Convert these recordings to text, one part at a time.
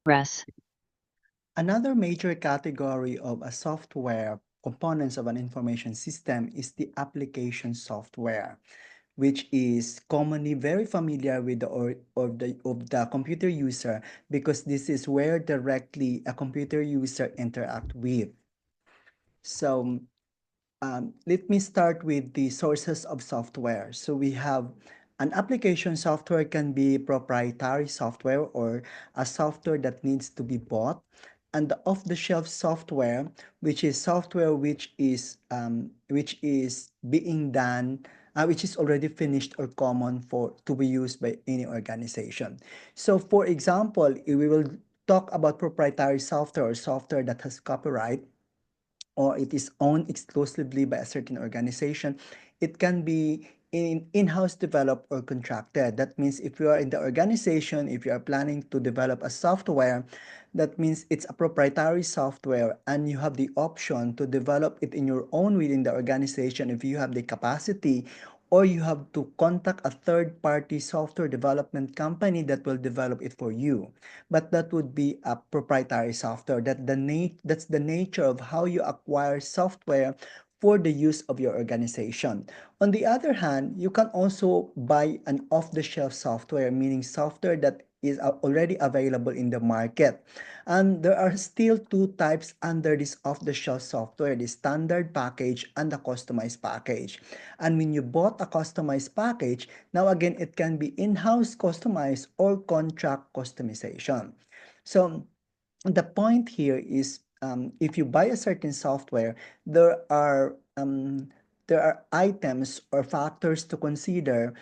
Res. Another major category of a software components of an information system is the application software, which is commonly very familiar with the computer user because this is where directly a computer user interact with. So let me start with the sources of software. So we have an application software can be proprietary software or a software that needs to be bought. And the off-the-shelf software, which is software which is being done, which is already finished or common for to be used by any organization. So for example, if we will talk about proprietary software or software that has copyright or it is owned exclusively by a certain organization, it can be in-house developed or contracted. That means if you are in the organization, if you are planning to develop a software, that means it's a proprietary software and you have the option to develop it in your own within the organization if you have the capacity, or you have to contact a third-party software development company that will develop it for you. But that would be a proprietary software. That's the nature of how you acquire software for the use of your organization. On the other hand, you can also buy an off-the-shelf software, meaning software that is already available in the market. And there are still two types under this off-the-shelf software, the standard package and the customized package. And when you bought a customized package, now again, it can be in-house customized or contract customization. So the point here is if you buy a certain software, there are items or factors to consider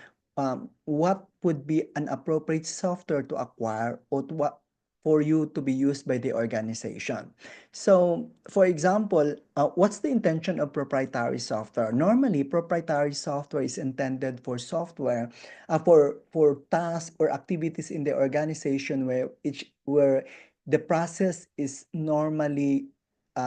what would be an appropriate software to acquire or to what for you to be used by the organization. So, for example, what's the intention of proprietary software? Normally, proprietary software is intended for software for tasks or activities in the organization where the process is normally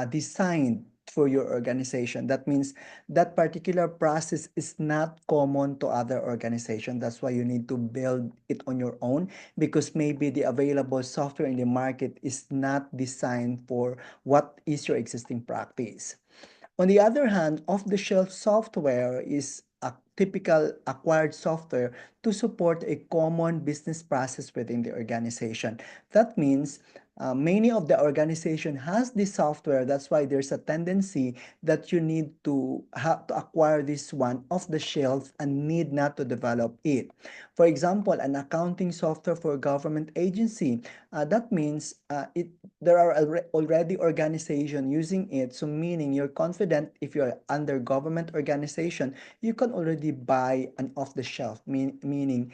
designed for your organization. That means that particular process is not common to other organizations. That's why you need to build it on your own because maybe the available software in the market is not designed for what is your existing practice. On the other hand, off-the-shelf software is a typical acquired software to support a common business process within the organization. That means many of the organization has this software. That's why there's a tendency that you need to have to acquire this one off the shelf and need not to develop it. For example, an accounting software for a government agency. That means there are already organization using it. So meaning you're confident if you're under government organization, you can already buy an off the shelf, meaning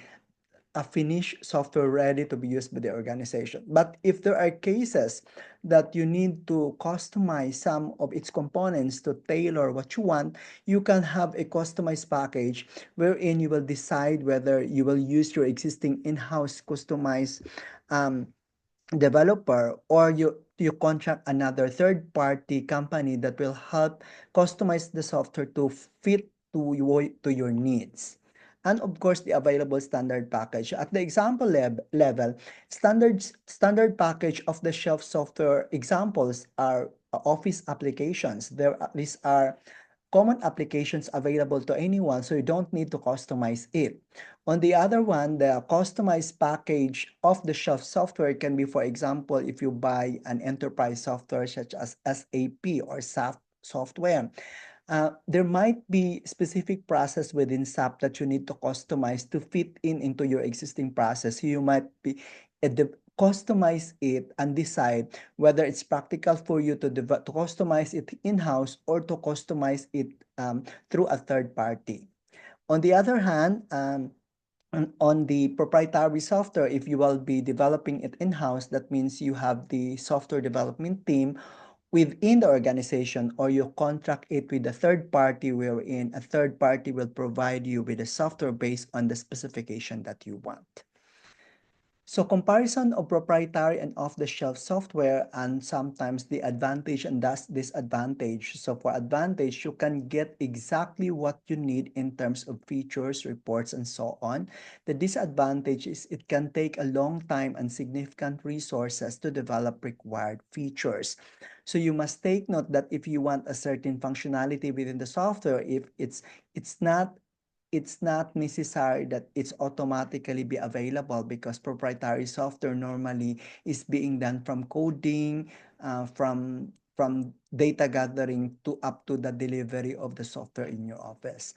a finished software ready to be used by the organization. But if there are cases that you need to customize some of its components to tailor what you want, you can have a customized package wherein you will decide whether you will use your existing in-house customized um, developer or you contract another third party company that will help customize the software to fit to your needs. And of course the available standard package at the example level, standard package of the shelf software examples are office applications. These are common applications available to anyone, so you don't need to customize it. On the other one, the customized package of the shelf software can be, for example, if you buy an enterprise software such as SAP or SAP software. There might be specific process within SAP that you need to customize to fit into your existing process. You might be customize it and decide whether it's practical for you to customize it in-house or to customize it through a third party. On the other hand, on the proprietary software, if you will be developing it in-house, that means you have the software development team within the organization or you contract it with a third party wherein a third party will provide you with a software based on the specification that you want. So comparison of proprietary and off-the-shelf software and sometimes the advantage and thus disadvantage. So for advantage, you can get exactly what you need in terms of features, reports, and so on. The disadvantage is it can take a long time and significant resources to develop required features. So you must take note that if you want a certain functionality within the software, if it's not it's not necessary that it's automatically be available because proprietary software normally is being done from coding, from data gathering to up to the delivery of the software in your office.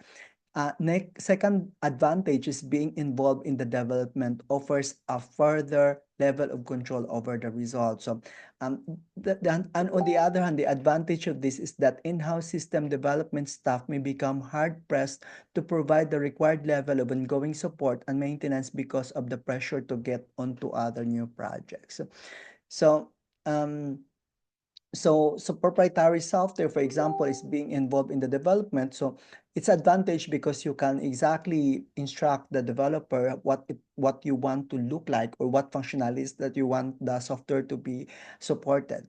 Second advantage is being involved in the development offers a further level of control over the results. So, and on the other hand, the advantage of this is that in-house system development staff may become hard-pressed to provide the required level of ongoing support and maintenance because of the pressure to get onto other new projects. So, um, so proprietary software, for example, is being involved in the development. So it's advantage because you can exactly instruct the developer what you want to look like or what functionalities that you want the software to be supported.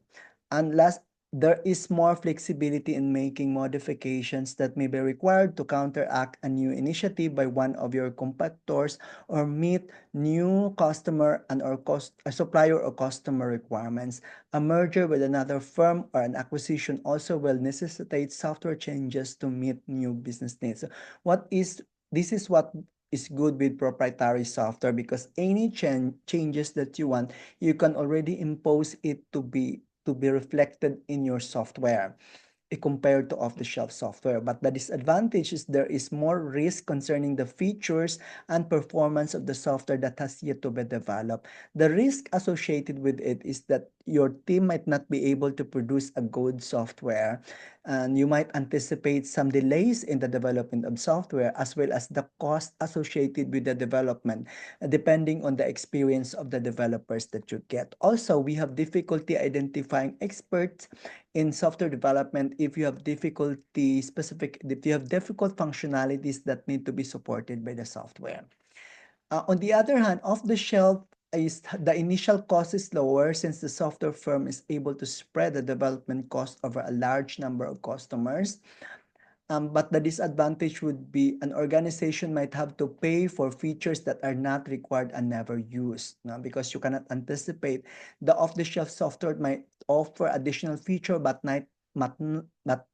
And last, there is more flexibility in making modifications that may be required to counteract a new initiative by one of your competitors or meet new customer and or cost a supplier or customer requirements. A merger with another firm or an acquisition also will necessitate software changes to meet new business needs. So this is what is good with proprietary software because any changes that you want, you can already impose it to be reflected in your software compared to off-the-shelf software. But the disadvantage is there is more risk concerning the features and performance of the software that has yet to be developed. The risk associated with it is that your team might not be able to produce a good software, and you might anticipate some delays in the development of software as well as the cost associated with the development, depending on the experience of the developers that you get. Also, we have difficulty identifying experts in software development if you have if you have difficult functionalities that need to be supported by the software. On the other hand, off the shelf is the initial cost is lower since the software firm is able to spread the development cost over a large number of customers. But the disadvantage would be an organization might have to pay for features that are not required and never used, no? Because you cannot anticipate the off-the-shelf software might offer additional feature but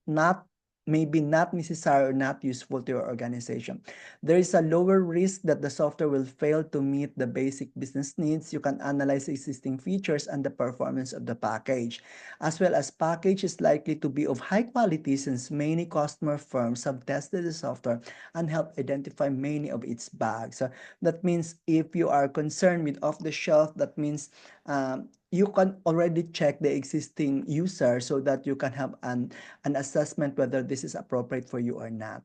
not maybe not necessary or not useful to your organization. There is a lower risk that the software will fail to meet the basic business needs. You can analyze existing features and the performance of the package as well as package is likely to be of high quality since many customer firms have tested the software and help identify many of its bugs. So that means if you are concerned with off the shelf, that means you can already check the existing user so that you can have an assessment whether this is appropriate for you or not.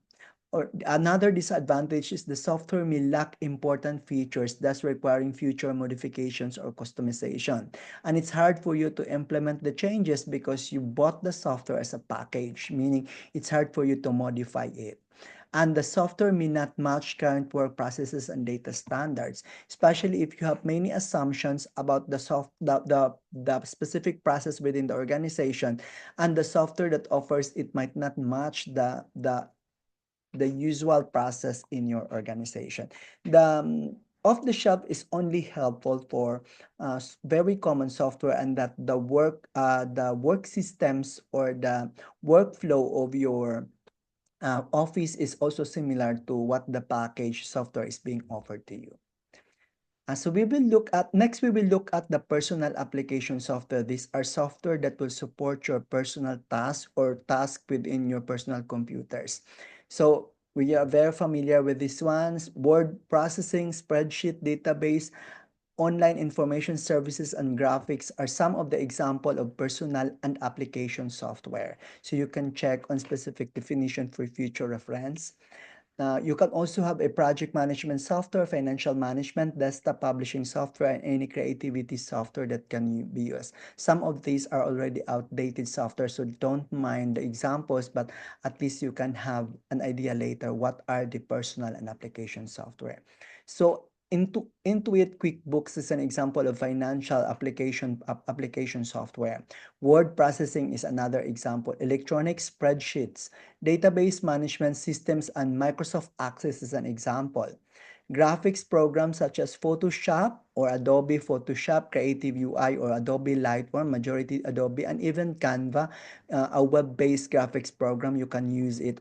Or another disadvantage is the software may lack important features, thus requiring future modifications or customization. And it's hard for you to implement the changes because you bought the software as a package, meaning it's hard for you to modify it. And the software may not match current work processes and data standards, especially if you have many assumptions about the specific process within the organization, and the software that offers it might not match the usual process in your organization. The off the shelf is only helpful for very common software and that the work systems or the workflow of your office is also similar to what the package software is being offered to you. So we will look at the personal application software. These are software that will support your personal tasks or task within your personal computers. So we are very familiar with these ones: word processing, spreadsheet, database, online information services, and graphics are some of the example of personal and application software. So you can check on specific definition for future reference. You can also have a project management software, financial management, desktop publishing software, and any creativity software that can be used. Some of these are already outdated software, so don't mind the examples, but at least you can have an idea later what are the personal and application software. So Intuit QuickBooks is an example of financial application software. Word processing is another example. Electronic spreadsheets, database management systems, and Microsoft Access is an example. Graphics programs such as Photoshop or Adobe Photoshop, Creative UI or Adobe Lightroom, majority Adobe, and even Canva, a web-based graphics program, you can use it.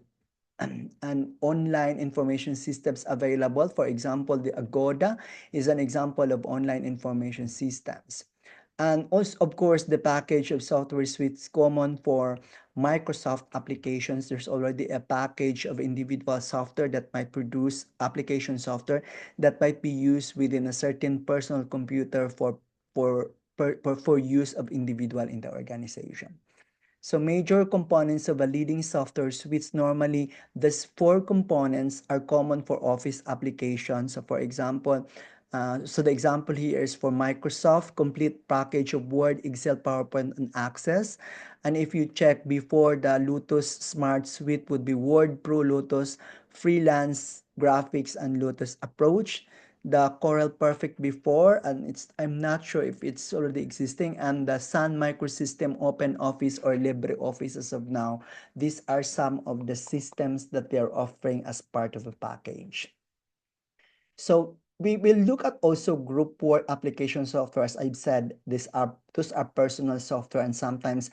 And online information systems available. For example, the Agoda is an example of online information systems. And also, of course, the package of software suites common for Microsoft applications. There's already a package of individual software that might produce application software that might be used within a certain personal computer for use of individual in the organization. So major components of a leading software suite, normally these four components are common for Office applications. So for example, so the example here is for Microsoft, complete package of Word, Excel, PowerPoint, and Access. And if you check before, the Lotus Smart Suite would be Word Pro, Lotus Freelance Graphics, and Lotus Approach. The Corel Perfect before, and I'm not sure if it's already existing, and the Sun Microsystem, Open Office, or LibreOffice as of now. These are some of the systems that they're offering as part of a package. So we will look at also group work application software. As I've said, those are personal software, and sometimes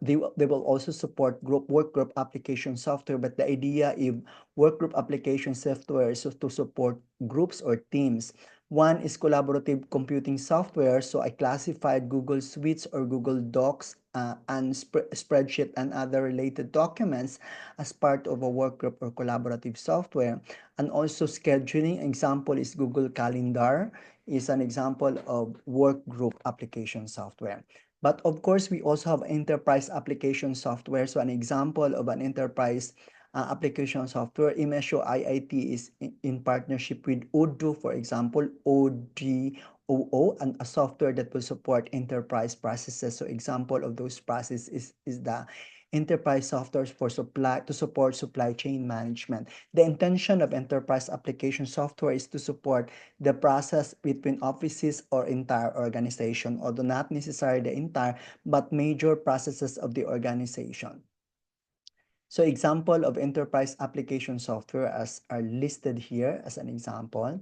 they will also support work group application software. But the idea if work group application software is to support groups or teams. One is collaborative computing software. So I classified Google Suites or Google Docs and spreadsheet and other related documents as part of a work group or collaborative software. And also scheduling example is Google Calendar is an example of work group application software. But of course, we also have enterprise application software. So an example of an enterprise application software, Imesho IIT is in partnership with Odoo, for example, ODOO, and a software that will support enterprise processes. So example of those processes is the enterprise software for support supply chain management. The intention of enterprise application software is to support the process between offices or entire organization, although not necessarily the entire, but major processes of the organization. So example of enterprise application software as are listed here as an example.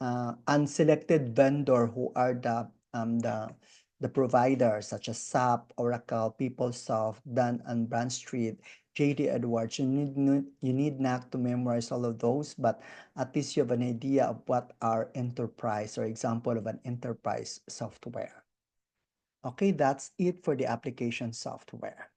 Unselected vendor who are the providers such as SAP, Oracle, PeopleSoft, Dun and Bradstreet, JD Edwards. You need not to memorize all of those, but at least you have an idea of what are enterprise or example of an enterprise software. Okay, that's it for the application software.